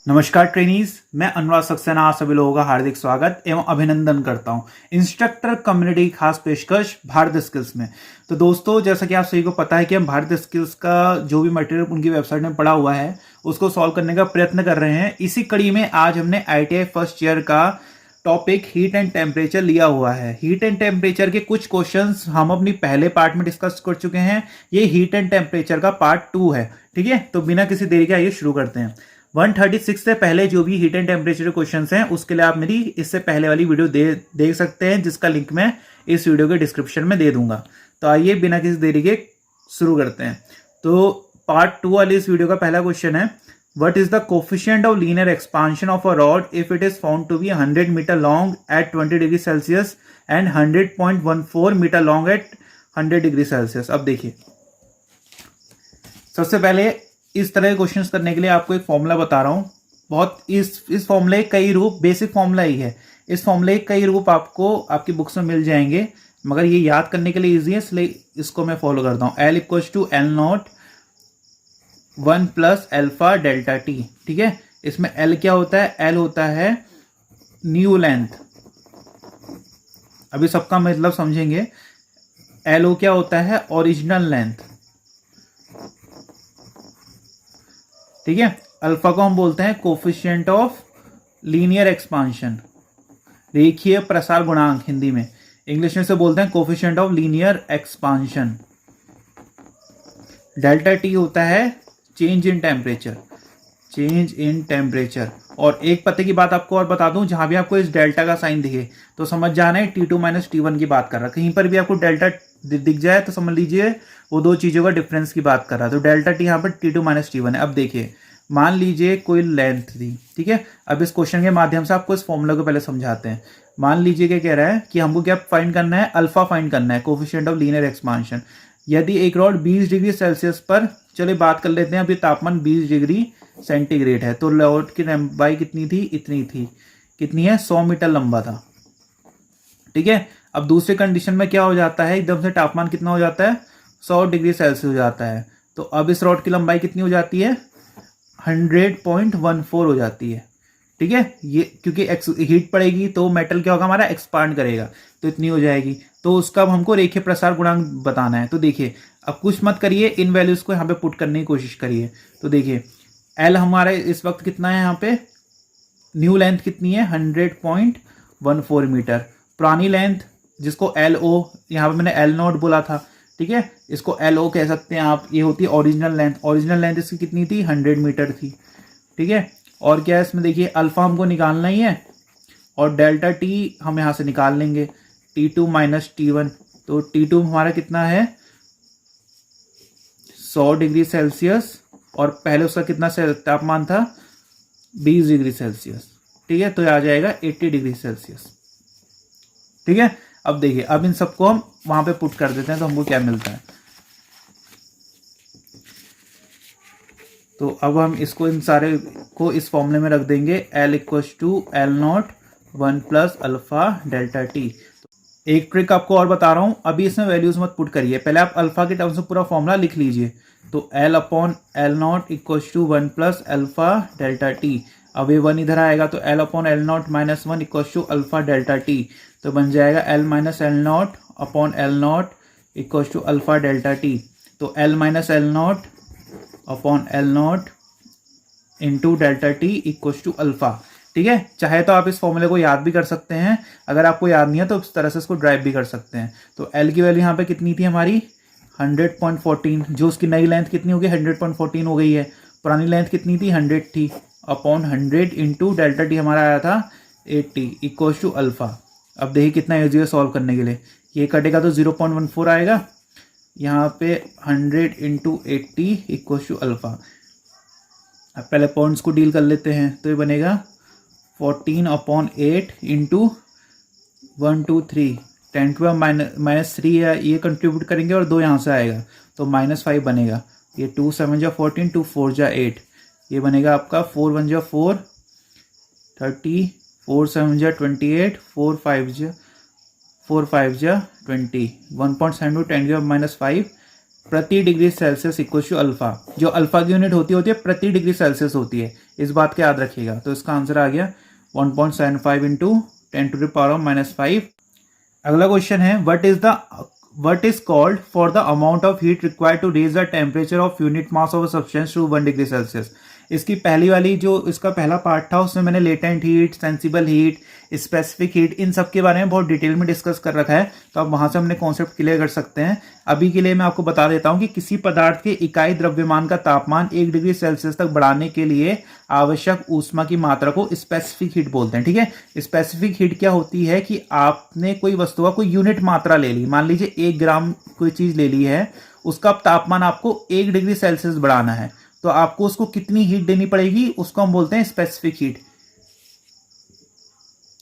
नमस्कार ट्रेनीज, मैं अनुराग सक्सेना आप सभी लोगों का हार्दिक स्वागत एवं अभिनंदन करता हूं इंस्ट्रक्टर कम्युनिटी खास पेशकश भारत स्किल्स में। तो दोस्तों, जैसा कि आप सभी को पता है कि हम भारत स्किल्स का जो भी मटेरियल उनकी वेबसाइट में पड़ा हुआ है उसको सॉल्व करने का प्रयत्न कर रहे हैं। इसी कड़ी में आज हमने ITI फर्स्ट ईयर का टॉपिक हीट एंड टेम्परेचर लिया हुआ है। हीट एंड टेम्परेचर के कुछ क्वेश्चंस हम अपनी पहले पार्ट में डिस्कस कर चुके हैं। ये हीट एंड टेम्परेचर का पार्ट 2 है। ठीक है, तो बिना किसी देरी के आइए शुरू करते हैं। 136 से पहले जो भी हीट एंड टेम्परेचर क्वेश्चंस हैं उसके लिए आप मेरी इससे पहले वाली वीडियो देख सकते हैं, जिसका लिंक मैं इस वीडियो के डिस्क्रिप्शन में दे दूंगा। तो आइए बिना किसी देरी के शुरू करते हैं। तो पार्ट 2 वाली इस वीडियो का पहला क्वेश्चन है, what is the coefficient of linear expansion of a rod if it is found to be 100 metre long at 20 degree Celsius and 100.14 metre long at 100 degree Celsius. अब देखिए, सबसे पहले इस तरह के क्वेश्चंस करने के लिए आपको एक फॉर्मूला बता रहा हूं। बहुत इस फॉर्मूले के कई रूप, बेसिक फॉर्मूला ही है। इस फॉर्मूले के कई रूप आपको आपकी बुक्स में मिल जाएंगे, मगर ये याद करने के लिए इजी है, इसलिए इसको मैं फॉलो करता हूं। L = L0 1 + alpha delta T. ठीक है, इसमें L क्या होता है? L होता है न्यू लेंथ। अभी सबका मतलब समझेंगे। LO क्या होता है? Original length. ठीक है, अल्फा को हम बोलते हैं कोफिशिएंट ऑफ लीनियर एक्सपांशन, रेखीय प्रसार गुणांक हिंदी में। इंग्लिश में से बोलते हैं coefficient of linear expansion. Delta T होता है change in temperature, change in temperature. और एक पते की बात आपको और बता दूं, जहां भी आपको इस डेल्टा का साइन दिखे तो समझ जाना है T2 - T1 की बात कर रहा है। कहीं पर भी आपको डेल्टा दिख जाए तो समझ लीजिए वो दो चीजों का डिफरेंस की बात कर रहा है। तो डेल्टा टी यहाँ पर T2 - T1 है। अब देखिए, मान लीजिए कोई लेंथ थी। ठीक है, अब इस क्वेश्चन के माध्यम से आपको इस फॉर्मूला को पहले समझाते हैं। मान लीजिए क्या कह रहा है कि हमको क्या फाइंड करना है? अल्फा फाइंड करना है, कोफिशिएंट ऑफ लीनियर एक्सपांशन। यदि एक रॉड 20 डिग्री सेल्सियस पर, चलिए बात कर लेते हैं, अभी तापमान 20 डिग्री सेंटीग्रेड है, तो रॉड की लंबाई कितनी थी? इतनी थी। कितनी है? 100 मीटर लंबा था। ठीक है, अब दूसरे कंडीशन में क्या हो जाता है? एकदम से तापमान कितना हो जाता है? 100 डिग्री सेल्सियस हो जाता है। तो अब इस रॉड की लंबाई कितनी हो जाती है? 100.14 हो जाती है। ठीक है, ये क्योंकि हीट पड़ेगी तो मेटल क्या होगा? हमारा एक्सपांड करेगा, तो इतनी हो जाएगी। तो उसका अब हमको रेखीय प्रसार गुणांक बताना है। तो देखिए, अब कुछ मत करिए, इन वैल्यूज को यहाँ पे पुट करने की कोशिश करिए। तो देखिए, L हमारा इस वक्त कितना है? यहाँ पे न्यू लेंथ कितनी है? 100.14 मीटर। पुरानी लेंथ जिसको LO, यहाँ पे मैंने L0 बोला था। ठीक है, इसको LO कह सकते हैं आप। ये होती है ओरिजिनल लेंथ। ओरिजिनल लेंथ इसकी कितनी थी? 100 मीटर थी। ठीक है, और क्या है इसमें? देखिए, अल्फा हमको निकालना ही है और डेल्टा टी हम यहाँ से निकाल लेंगे, T2 - T1। तो T2 हमारा कितना है? 100 डिग्री सेल्सियस, और पहले उसका कितना तापमान था? 20 डिग्री सेल्सियस। ठीक है, तो ये आ जाएगा 80 डिग्री सेल्सियस। ठीक है, अब देखिए, अब इन सबको हम वहां पे पुट कर देते हैं तो हमको क्या मिलता है। तो अब हम इसको, इन सारे को इस फॉर्मूले में रख देंगे। L = L0 1 + alpha delta T. एक ट्रिक आपको और बता रहा हूं, अभी इसमें वैल्यूज मत पुट करिए, पहले आप अल्फा के टर्म्स में पूरा फॉर्मूला लिख लीजिए। तो L/L0 = 1 + अल्फा डेल्टा टी। अब ये 1 इधर आएगा तो L/L0 - 1 = अल्फा डेल्टा टी। तो बन जाएगा L - L0 / L0 = alpha delta T. तो L - L0 / L0 into delta T = alpha. ठीक है, चाहे तो आप इस फॉर्मूले को याद भी कर सकते हैं, अगर आपको याद नहीं है तो इस तरह से इसको ड्राइव भी कर सकते हैं। तो L की वैल्यू यहाँ पे कितनी थी हमारी? 100.14। जो उसकी नई लेंथ कितनी हो गई? 100.14 हो गई है। पुरानी लेंथ कितनी थी? 100 थी। अपॉन 100 इंटू डेल्टा टी हमारा आया था 80 = अल्फा। अब देखिए कितना ईजी है सॉल्व करने के लिए। ये कटेगा तो 0.14 आएगा, यहाँ पे 100 इंटू 80 = अल्फा। अब पहले पॉइंट्स को डील कर लेते हैं, तो ये बनेगा 14/8 इंटू 1 2 3 10 -3 ये कंट्रीब्यूट करेंगे और 2 यहाँ से आएगा तो -5 बनेगा। ये 2 7 जा 14, 2 4 जा 8, ये बनेगा आपका 4 1 जा 4 30, 4 7 जा 28, 4 5 जा 4 5 जा 20, 1.72 10⁻⁻5 प्रति degree Celsius equal to alpha. जो अल्फा की यूनिट होती है प्रति डिग्री सेल्सियस होती है, इस बात का याद रखिएगा। तो इसका आंसर आ गया 1.75 इंटू 10⁻⁻5। अगला क्वेश्चन है what is called for the amount of heat required to raise the temperature of unit mass of a substance to 1 degree Celsius. इसकी पहली वाली जो इसका पहला पार्ट था उसमें मैंने latent heat, sensible heat, specific heat, इन सब के बारे में बहुत डिटेल में डिस्कस कर रखा है, तो आप वहां से हमने कॉन्सेप्ट क्लियर कर सकते हैं। अभी के लिए मैं आपको बता देता हूं कि किसी पदार्थ के इकाई द्रव्यमान का तापमान 1 डिग्री सेल्सियस तक बढ़ाने के लिए आवश्यक ऊष्मा की मात्रा को स्पेसिफिक हीट बोलते हैं। ठीक है, स्पेसिफिक हीट क्या होती है कि आपने कोई वस्तु का कोई यूनिट मात्रा ले ली, मान लीजिए 1 ग्राम कोई चीज ले ली है, उसका तापमान आपको 1 डिग्री सेल्सियस बढ़ाना है, तो आपको उसको कितनी हीट देनी पड़ेगी, उसको हम बोलते हैं स्पेसिफिक हीट।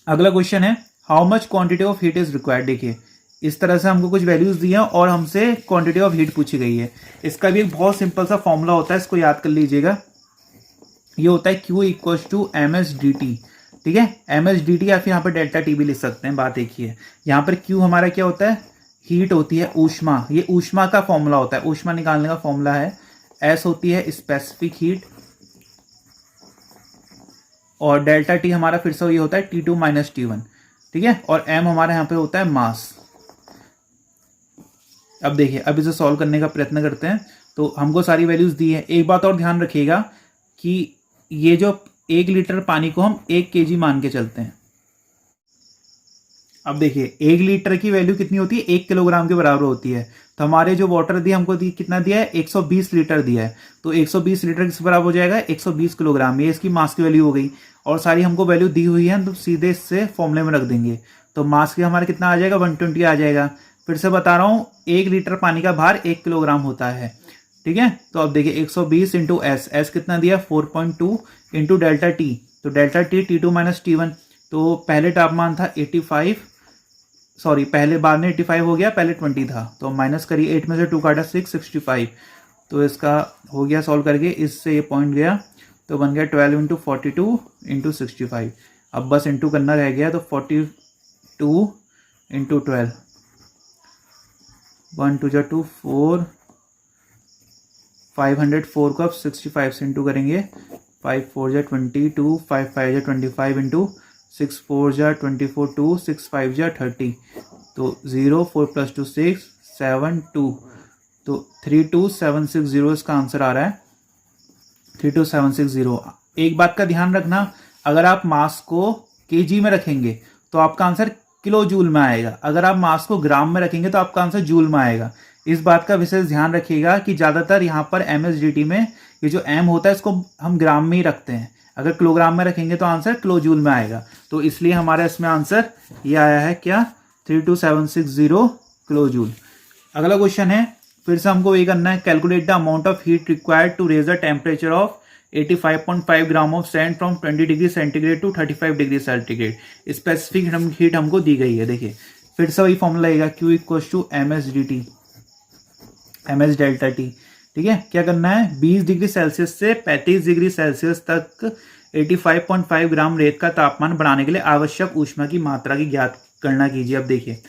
अगला क्वेश्चन है how much quantity of heat is required. देखिए इस तरह से हमको कुछ वैल्यूज दी हैं और हमसे क्वांटिटी ऑफ हीट पूछी गई है। इसका भी एक बहुत सिंपल सा फॉर्मूला होता है, इसको याद कर लीजिएगा। ये होता है Q इक्वल्स टू msdt। ठीक है, msdt या फिर यहाँ पर डेल्टा टी भी लिख सकते हैं, बात एक ही है। यहाँ पर Q हमारा क्या होता है, हीट होती है, ऊष्मा, ये ऊष्मा का फॉर्मूला होता है, ऊष्मा निकालने का फॉर्मूला है। S होती है स्पेसिफिक हीट और डेल्टा टी हमारा फिर से ये होता है T2 माइनस T1। ठीक है, और M हमारा यहाँ पे होता है मास। अब देखिए, अब इसे सॉल्व करने का प्रयत्न करते हैं। तो हमको सारी वैल्यूज दी है। एक बात और ध्यान रखिएगा कि ये जो 1 लीटर पानी को हम 1 kg मान के चलते हैं। अब देखिए 1 लीटर की वैल्यू कितनी होती है, 1 किलोग्राम के बराबर होती है। तो हमारे जो वाटर दिया हमको कितना दिया है, 120 लीटर दिया है। तो 120 लीटर किस बराबर हो जाएगा, 120 किलोग्राम। ये इसकी मास की वैल्यू हो गई और सारी हमको वैल्यू दी हुई है, तो सीधे इससे फॉर्मूले में रख देंगे। तो मास की हमारा कितना आ जाएगा, 120 आ जाएगा। फिर से बता रहा हूँ, 1 लीटर पानी का भार 1 किलोग्राम होता है। ठीक है, तो अब देखिए 120 इंटू एस कितना दिया, 4.2 इंटू डेल्टा टी। तो delta T T2 minus T1। तो पहले तापमान था 85, सॉरी पहले बाद में 85 हो गया, पहले 20 था। तो माइनस करिए, 8 में से 2 काटा 6, 65। तो इसका हो गया सॉल्व करके, इससे ये पॉइंट गया तो बन गया 12 इंटू 42 इंटू 65। अब बस इंटू करना रह गया, तो 42 इंटू 12, 1 2 जा 2 4, 504 को अब 65 से इंटू करेंगे, 5 4 जा 22, 5 5 जा 25 इंटू 6 4 जा 24, 2 6 5 जा 30। तो 0 4 + 2 6 7 2, तो 32760 इसका आंसर आ रहा है, 32760। एक बात का ध्यान रखना, अगर आप मास को केजी में रखेंगे तो आपका आंसर किलो जूल में आएगा, अगर आप मास को ग्राम में रखेंगे तो आपका आंसर जूल में आएगा। इस बात का विशेष ध्यान रखिएगा कि ज्यादातर यहाँ पर MSDT में ये जो M होता है इसको हम ग्राम में ही रखते हैं, अगर किलोग्राम में रखेंगे तो आंसर किलो जूल में आएगा। तो इसलिए हमारा इसमें आंसर ये आया है क्या, 32760 किलो जूल। अगला क्वेश्चन है, फिर से हमको ये करना है, calculate the amount of heat required to raise the temperature of 85.5 gram of sand from 20 degree centigrade to 35 degree centigrade. Specific heat हमको दी गई है। देखिए फिर से वही फॉर्मूला लगेगा, Q equals to MSDT, MS delta T. ठीक है, क्या करना है, 20 डिग्री सेल्सियस से 35 डिग्री सेल्सियस तक 85.5 ग्राम रेत का तापमान बढ़ाने के लिए आवश्यक ऊष्मा की मात्रा की ज्ञात गणना कीजिए। अब देखिए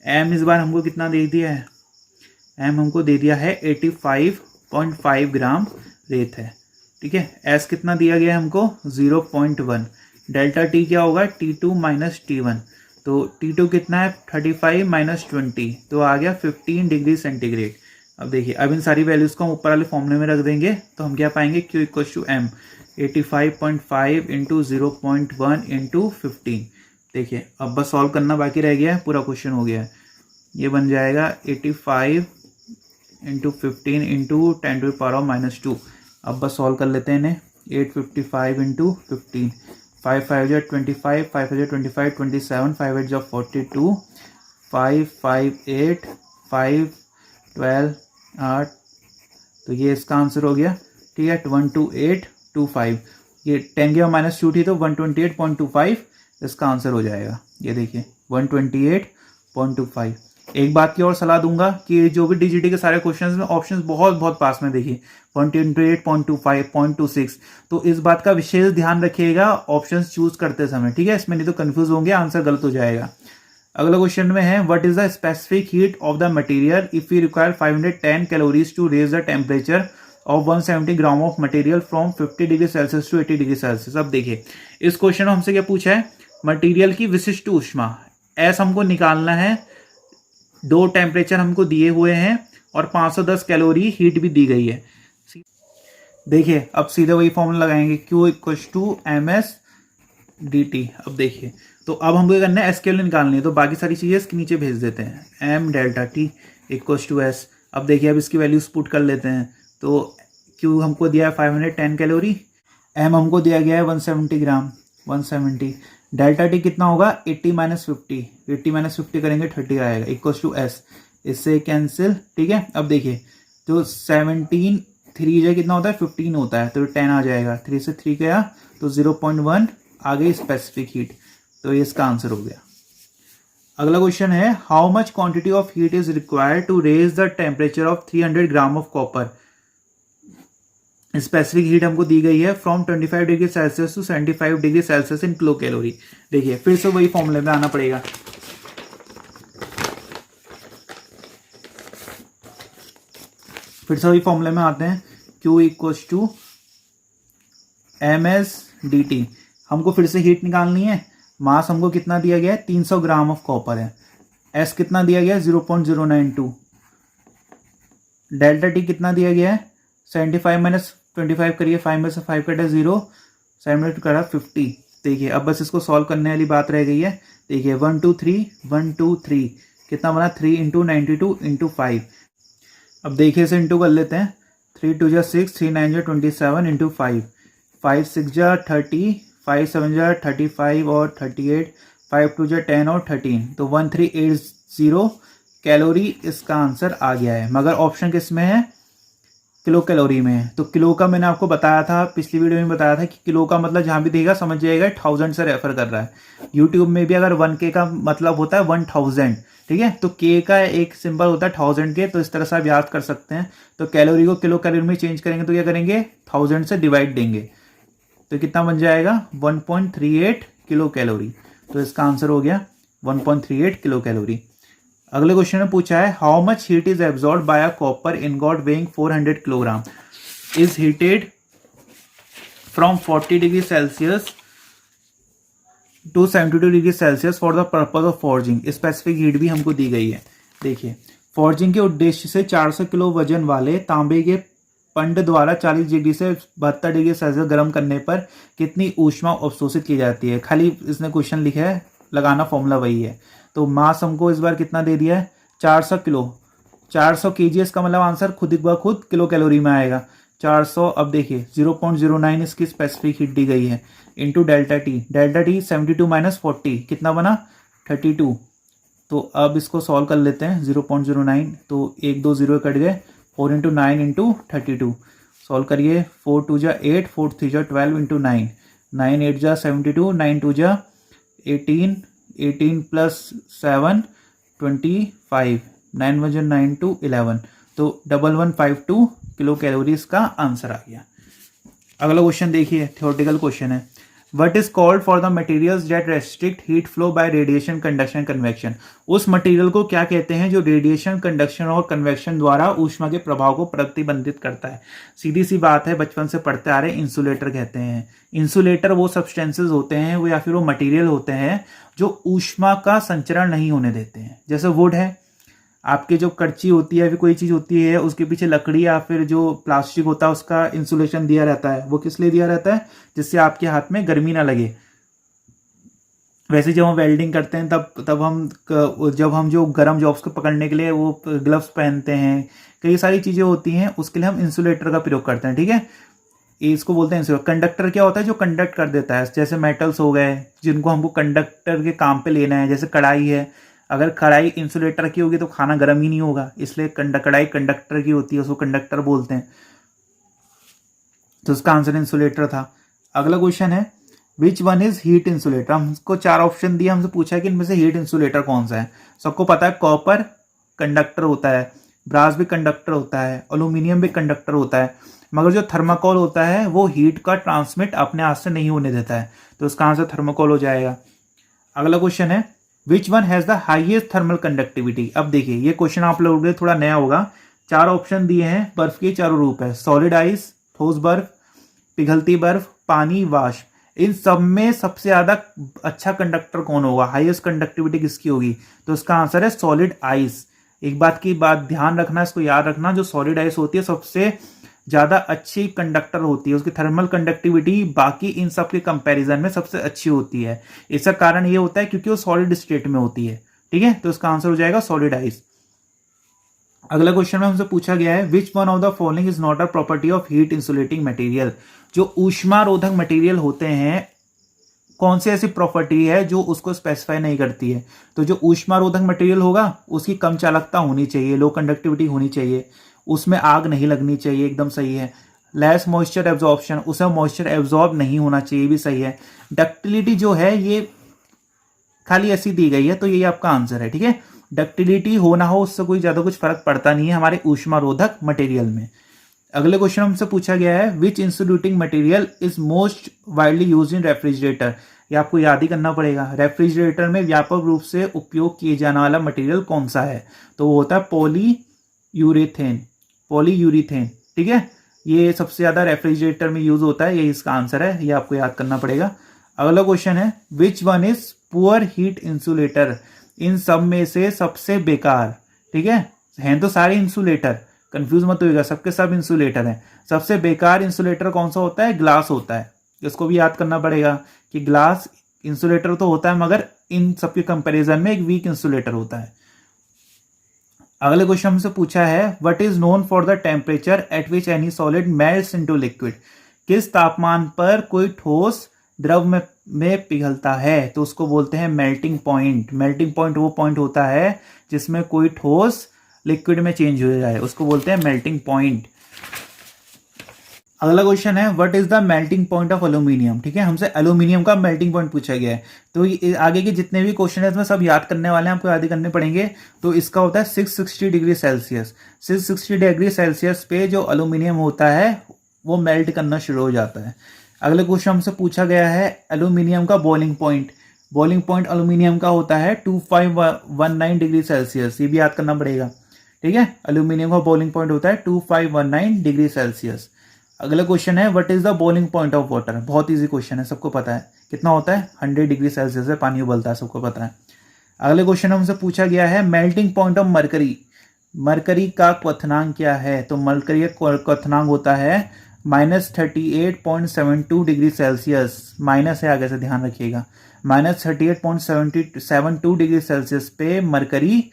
M इस बार हमको कितना दे दिया है, M हमको दे दिया है 85.5 ग्राम रेत है। ठीक है, S कितना दिया गया है हमको, 0.1। डेल्टा टी क्या होगा, T2 माइनस T1। तो T2 कितना है, 35 माइनस 20, तो आ गया 15 डिग्री सेंटीग्रेड। अब देखिए, अब इन सारी वैल्यूज को हम ऊपर वाले फॉर्मूले में रख देंगे, तो हम क्या पाएंगे, Q equals to M 85.5 into 0.1 into 15। देखिए अब बस सॉल्व करना बाकी रह गया है, पूरा क्वेश्चन हो गया है। ये बन जाएगा 85 इंटू 15 इंटू 10⁻⁻²। अब बस सॉल्व कर लेते हैं इन्हें, 855 इंटू 15, 5 5 जा 25, 5 5 जा 25, 27, 5 8 जा 42, 5 5 8 5 12 8। तो ये इसका आंसर हो गया। ठीक है, 12825। ये 10⁻² थी तो 128.25 इसका आंसर हो जाएगा। ये देखिए 128.25। एक बात की और सलाह दूंगा कि जो भी DGT के सारे क्वेश्चंस में ऑप्शंस बहुत पास में देखिए, 128.25, 0.26। तो इस बात का विशेष ध्यान रखिएगा ऑप्शंस चूज करते समय। ठीक है, इसमें नहीं तो कंफ्यूज होंगे, आंसर गलत हो जाएगा। अगला क्वेश्चन में है what is the specific heat of the material if we require 510 calories to raise the temperature of 170 gram of material from 50 degree Celsius to 80 degree Celsius. अब देखिए इस क्वेश्चन में हमसे क्या पूछा है, मटेरियल की विशिष्ट ऊष्मा एस हमको निकालना है, दो टेम्परेचर हमको दिए हुए हैं और 510 कैलोरी हीट भी दी गई है। देखिए अब सीधे वही फॉर्मूला लगाएंगे Q equals to MS dt। अब देखिए तो अब हमको क्या करना है, एस की वैल्यू निकालनी है, तो बाकी सारी चीजें इसके नीचे भेज देते हैं, m delta T equals to S. अब देखिए अब इसकी वैल्यूज पुट कर लेते हैं, तो Q हमको दिया है 510 कैलोरी, m हमको दिया गया है 170 ग्राम 170, डेल्टा टी कितना होगा 80 माइनस 50, 80 माइनस 50 करेंगे 30 आएगा इक्वल्स टू एस, इससे कैंसिल। ठीक है अब देखिए तो 17 3 जो कितना होता है 15 होता है, तो 10 आ जाएगा, 3 से 3 गया तो 0.1 आ गई स्पेसिफिक हीट, तो ये इसका आंसर हो गया। अगला क्वेश्चन है how much quantity of heat is required to raise the temperature of 300 gram of copper. Specific heat हमको दी गई है from 25 degree Celsius to 75 degree Celsius in kilo calorie. देखिए फिर से वही फॉर्मूले में आना पड़ेगा, फिर से वही फॉर्मूले में आते हैं, Q equals to MS dt। हमको फिर से हीट निकालनी है, मास हमको कितना दिया गया है 300 ग्राम ऑफ कॉपर है, S कितना दिया गया है 0.092, डेल्टा टी कितना दिया गया है 75 माइनस 25 करिए, 5 में से 5 कटा 0, 7 करा 50। देखिए अब बस इसको सॉल्व करने वाली बात रह गई है। देखिए 1 2 3 1 2 3 कितना बना 3 इंटू 92 इंटू 5। अब देखिए इसे इंटू कर लेते हैं, 3 2 6 3 9 27 इंटू 5, 5 6 30, 5 7 35 और 38, 5 2 10 और 13, तो 1380 कैलोरी इसका आंसर आ गया है। मगर ऑप्शन किस में है, किलो कैलोरी में है। तो किलो का मैंने आपको बताया था, पिछली वीडियो में बताया था कि किलो का मतलब जहां भी देगा समझ जाएगा 1000 से रेफर कर रहा है। यूट्यूब में भी अगर 1K का मतलब होता है 1000, ठीक है, तो K का एक सिंबल होता है 1000 के, तो इस तरह से आप याद कर सकते हैं। तो कैलोरी को किलो कैलोरी में चेंज करेंगे तो क्या करेंगे 1000 से डिवाइड देंगे, तो कितना बन जाएगा 1.38 किलो कैलोरी। तो इसका आंसर हो गया 1.38 किलो कैलोरी। अगले क्वेश्चन में पूछा है how much heat is absorb by a copper ingot weighing 400 kilogram is heated from 40 degree Celsius to 72 degree Celsius for the purpose of forging. Specific heat भी हमको दी गई है। देखिए फॉर्जिंग के उद्देश्य से 400 किलो वजन वाले तांबे के पंड द्वारा 40 डिग्री से 72 डिग्री सेल्सियस गर्म करने पर कितनी ऊष्मा अवशोषित की जाती है। खाली इसने क्वेश्चन लिखा है, लगाना फॉर्मूला वही है। तो मास हमको इस बार कितना दे दिया है 400 किलो, 400 kg, इसका मतलब आंसर खुद ब खुद किलो कैलोरी में आएगा 400। अब देखिए 0.09 इसकी स्पेसिफिक हीट दी गई है into delta T, delta T 72 minus 40 कितना बना 32। तो अब इसको सॉल्व कर लेते हैं, 0.09 तो 1 2 0 कट गए, 4 इंटू 9 इंटू 32 सॉल्व करिए, 4 2 जा 8, 4 3 जा 12 इंटू 9, 9 8 जा 72, 9 2 जा 18, 18 प्लस 7 25, 9 1 9 2 11, तो 1152 किलो कैलोरी इसका आंसर आ गया। अगला क्वेश्चन देखिए, थ्योरेटिकल क्वेश्चन है, what is called for the materials that restrict heat flow bye radiation conduction convection. उस मटेरियल को क्या कहते हैं जो रेडिएशन कंडक्शन और कन्वेक्शन द्वारा ऊष्मा के प्रभाव को प्रतिबंधित करता है। सीधी सी बात है, बचपन से पढ़ते आ रहे, इंसुलेटर कहते हैं। इंसुलेटर वो सब्सटेंसेस होते हैं, वो या फिर वो मटेरियल होते हैं जो ऊष्मा का संचरण नहीं होने देते हैं। जैसे वुड है, आपके जो कड़ची होती है या फिर कोई चीज होती है उसके पीछे लकड़ी या फिर जो प्लास्टिक होता है उसका इंसुलेशन दिया रहता है। वो किस लिए दिया रहता है, जिससे आपके हाथ में गर्मी ना लगे। वैसे जब हम वेल्डिंग करते हैं जब हम जो गर्म जॉब्स को पकड़ने के लिए वो ग्लव्स पहनते हैं, कई सारी चीजें होती हैं, उसके लिए हम इंसुलेटर का प्रयोग करते हैं। ठीक है, इसको बोलते हैं इंसुलेटर। कंडक्टर क्या होता है, जो कंडक्ट कर देता है। जैसे मेटल्स हो गए जिनको हमको कंडक्टर के काम पे लेना है, जैसे कढ़ाई है, अगर कढ़ाई इंसुलेटर की होगी तो खाना गर्म ही नहीं होगा, इसलिए कढ़ाई कंडक्टर की होती है, उसको कंडक्टर बोलते हैं। तो उसका आंसर इंसुलेटर था। अगला क्वेश्चन है, which one is heat insulator. हमको 4 ऑप्शन दिए, हमसे पूछा है कि इनमें से हीट इंसुलेटर कौन सा है। सबको पता है कॉपर कंडक्टर होता है, ब्रास भी कंडक्टर होता है, एल्यूमिनियम भी कंडक्टर होता है, मगर जो थर्माकोल होता है वो हीट का ट्रांसमिट अपने हाथ से नहीं होने देता है, तो इसका आंसर थर्माकोल हो जाएगा। अगला क्वेश्चन है, which one has the highest thermal conductivity. अब देखिए ये क्वेश्चन आप लोगों के लिए थोड़ा नया होगा। 4 ऑप्शन दिए हैं, बर्फ के चारों रूप है, सॉलिड आइस, ठोस बर्फ, पिघलती बर्फ, पानी, वाष्प। इन सब में सबसे ज्यादा अच्छा कंडक्टर कौन होगा, हाईएस्ट कंडक्टिविटी किसकी होगी? तो इसका आंसर है सॉलिड आइस। एक बात की बात ध्यान रखना, इसको याद रखना, जो सॉलिड आइस होती है सबसे ज्यादा अच्छी कंडक्टर होती है, उसकी थर्मल कंडक्टिविटी बाकी इन सब के कंपैरिजन में सबसे अच्छी होती है। इसका कारण ये होता है क्योंकि वो सॉलिड स्टेट में होती है। ठीक है, तो इसका आंसर हो जाएगा सॉलिड आइस। अगला क्वेश्चन में हमसे पूछा गया है which one of the following is not a property of heat insulating material. जो ऊष्मारोधक मटेरियल होते हैं, कौन सी ऐसी प्रॉपर्टी है जो उसको स्पेसिफाई नहीं करती है? तो जो ऊष्मारोधक मटेरियल होगा उसकी कम चालकता होनी चाहिए, लो कंडक्टिविटी होनी चाहिए, उसमें आग नहीं लगनी चाहिए, एकदम सही है। लेस मॉइस्चर एब्जॉर्प्शन, उसे मॉइस्चर एब्जॉर्ब नहीं होना चाहिए, भी सही है। डक्टिलिटी जो है ये खाली ऐसी दी गई है, तो ये आपका आंसर है। ठीक है, डक्टिलिटी हो ना हो उससे कोई ज्यादा कुछ फर्क पड़ता नहीं है हमारे ऊष्मारोधक मटेरियल में। अगले क्वेश्चन हमसे पूछा गया है which insulating material is most widely used in refrigerator. ये आपको याद ही करना पड़ेगा। रेफ्रिजरेटर में व्यापक रूप से उपयोग किए जाने वाला मटेरियल कौन सा है? तो वो होता है पॉलीयूरेथेन, पॉलीयूरीथेन। ठीक है, ये सबसे ज्यादा रेफ्रिजरेटर में यूज होता है, ये इसका आंसर है, ये आपको याद करना पड़ेगा। अगला क्वेश्चन है which one is poor heat insulator. इन सब में से सबसे बेकार, ठीक है, हैं तो सारे इंसुलेटर, कंफ्यूज मत होइएगा, सबके सब इंसुलेटर हैं। सबसे बेकार इंसुलेटर कौन सा होता है? ग्लास होता है। इसको भी याद करना पड़ेगा कि ग्लास इंसुलेटर तो होता है मगर इन सबके कंपैरिजन में एक वीक इंसुलेटर होता है। अगले क्वेश्चन हमसे पूछा है what is known for the temperature at which any solid melts into liquid. किस तापमान पर कोई ठोस द्रव में पिघलता है? तो उसको बोलते हैं मेल्टिंग पॉइंट। मेल्टिंग पॉइंट वो पॉइंट होता है जिसमें कोई ठोस लिक्विड में चेंज हो जाए, उसको बोलते हैं मेल्टिंग पॉइंट। अगला क्वेश्चन है what is the melting point of aluminium. ठीक है, हमसे एल्यूमिनियम का मेल्टिंग पॉइंट पूछा गया है। तो आगे के जितने भी क्वेश्चन है इसमें सब याद करने वाले हैं, आपको याद करने पड़ेंगे। तो इसका होता है 660 डिग्री सेल्सियस। 660 डिग्री सेल्सियस पे जो एल्यूमिनियम होता है वो मेल्ट करना शुरू हो जाता है। अगले क्वेश्चन हमसे पूछा गया है एल्यूमिनियम का boiling point. Boiling point aluminium का होता है 2519 डिग्री सेल्सियस, ये भी याद करना पड़ेगा। ठीक है, एल्यूमिनियम का बॉइलिंग पॉइंट होता है 2519 डिग्री सेल्सियस। अगला क्वेश्चन है what is the boiling point of water. बहुत इजी क्वेश्चन है, सबको पता है कितना होता है, 100 डिग्री सेल्सियस से पानी उबलता है, सबको पता है। अगले क्वेश्चन हमसे पूछा गया है melting point of mercury. Mercury का क्वथनांक क्या है? तो मरकरी का क्वथनांक होता है -38.72 डिग्री सेल्सियस। माइनस है आगे से, ध्यान रखिएगा। -38.72 डिग्री सेल्सियस पे मरकरी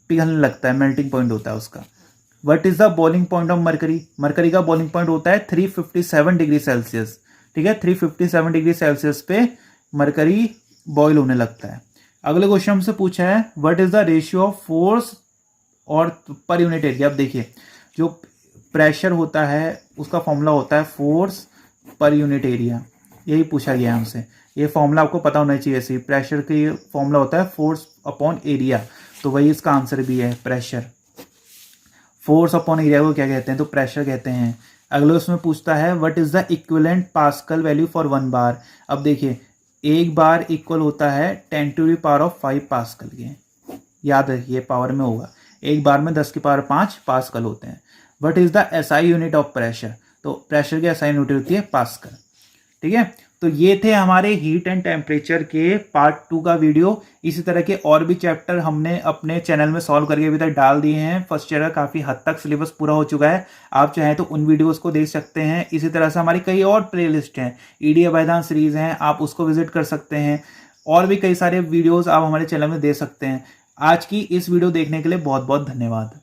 पिघलने लगता है, मेल्टिंग पॉइंट होता है उसका। What is the boiling point of mercury. Mercury का बॉइलिंग पॉइंट होता है 357 डिग्री सेल्सियस। ठीक है, 357 डिग्री सेल्सियस पे मरकरी बॉयल होने लगता है। अगले क्वेश्चन हमसे पूछा है what is the ratio of force और पर यूनिट एरिया। अब देखिए जो प्रेशर होता है उसका फॉर्मूला होता है फोर्स पर यूनिट एरिया, यही पूछा गया हमसे। ये फॉर्मूला आपको पता होना चाहिए। ऐसे प्रेशर का फॉर्मूला होता है फोर्स अपॉन एरिया, तो वही इसका आंसर भी है, प्रेशर। फोर्स अपॉन एरिया को क्या कहते हैं? तो प्रेशर कहते हैं। अगले उसमें पूछता है what is the equivalent pascal value for 1 बार। अब देखिए 1 बार इक्वल होता है 10⁵ पास्कल के, याद रखिए पावर में होगा। 1 बार में 10⁵ पास्कल होते हैं। What is the SI unit of pressure. तो प्रेशर की एसआई यूनिट होती है पास्कल। ठीक है, तो ये थे हमारे हीट एंड टेम्परेचर के पार्ट 2 का वीडियो। इसी तरह के और भी चैप्टर हमने अपने चैनल में सॉल्व करके अभी तक डाल दिए हैं। फर्स्ट ईयर का काफ़ी हद तक सिलेबस पूरा हो चुका है, आप चाहें तो उन वीडियोस को देख सकते हैं। इसी तरह से हमारी कई और प्लेलिस्ट हैं, ईडी अभयदान सीरीज हैं, आप उसको विजिट कर सकते हैं। और भी कई सारे वीडियोज़ आप हमारे चैनल में दे सकते हैं। आज की इस वीडियो देखने के लिए बहुत बहुत धन्यवाद।